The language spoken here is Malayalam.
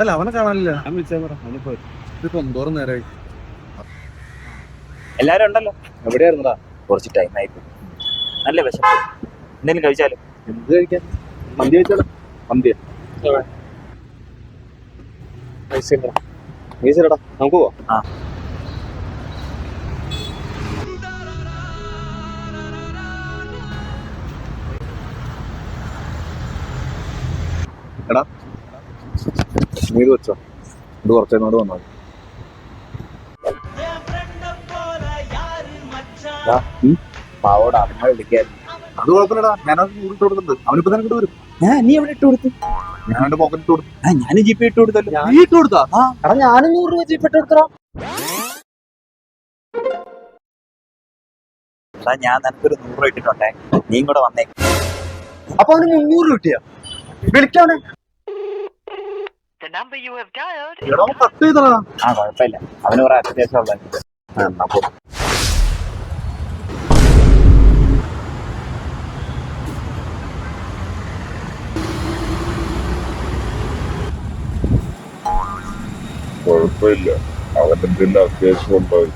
അല്ല അവനെ കാണാനില്ല. ഞാൻ വിളിച്ചാൽ പറ അവനിപ്പോ ഇതിപ്പോ എന്തോരം നേരമായി. എല്ലാരും ഉണ്ടല്ലോ. എവിടെയായിരുന്നടാ? കുറച്ച് ടൈം ആയി. നല്ല വിശപ്പ്. എന്തെങ്കിലും കഴിച്ചാലോ? എന്ത് കഴിക്കാൻ? മന്തി കഴിച്ചാലോ? മന്തിയാ പൈസടാ, നമുക്ക് പോവാം. ആ എടാ നീ ഇത് വെച്ചോ, ഇത് കുറച്ചേനോട് വന്നാൽ പാവോട് അമ്മ വിളിക്കായിരുന്നു. അത് കുഴപ്പമില്ലടാ, ഞാനത് ഇട്ട് കൊടുത്തിട്ടുണ്ട്. അവനിപ്പോ തന്നെ ഇങ്ങോട്ട് വരും. നീ എവിടെ ഇട്ട് കൊടുത്തു? ഞാൻ അവന്റെ പോക്കറ്റ് ഇട്ട് കൊടുത്തു. ഞാനും ജിപേ ഇട്ട് കൊടുത്തല്ലോ. നീ ഇട്ട് കൊടുത്താ? എടാ ഞാനും 100 രൂപ ജിപേ ഇട്ട് കൊടുത്തോ. എടാ ഞാൻ നിനക്കൊരു 100 രൂപ ഇട്ടിട്ടുണ്ടേ, നീ കൂടെ വന്നേ. അപ്പൊ അവന് 300 കിട്ടിയാ? വിളിക്കാണ്. എടാ കട്ട് ചെയ്തടാ. ആ കുഴപ്പമില്ല, അവന് കുറെ അത്യാവശ്യം ഉള്ളത്. എന്നാ പോ. കുഴപ്പമില്ല, അവൻ എന്തെങ്കിലും അത്യാവശ്യം ഉണ്ടാവും.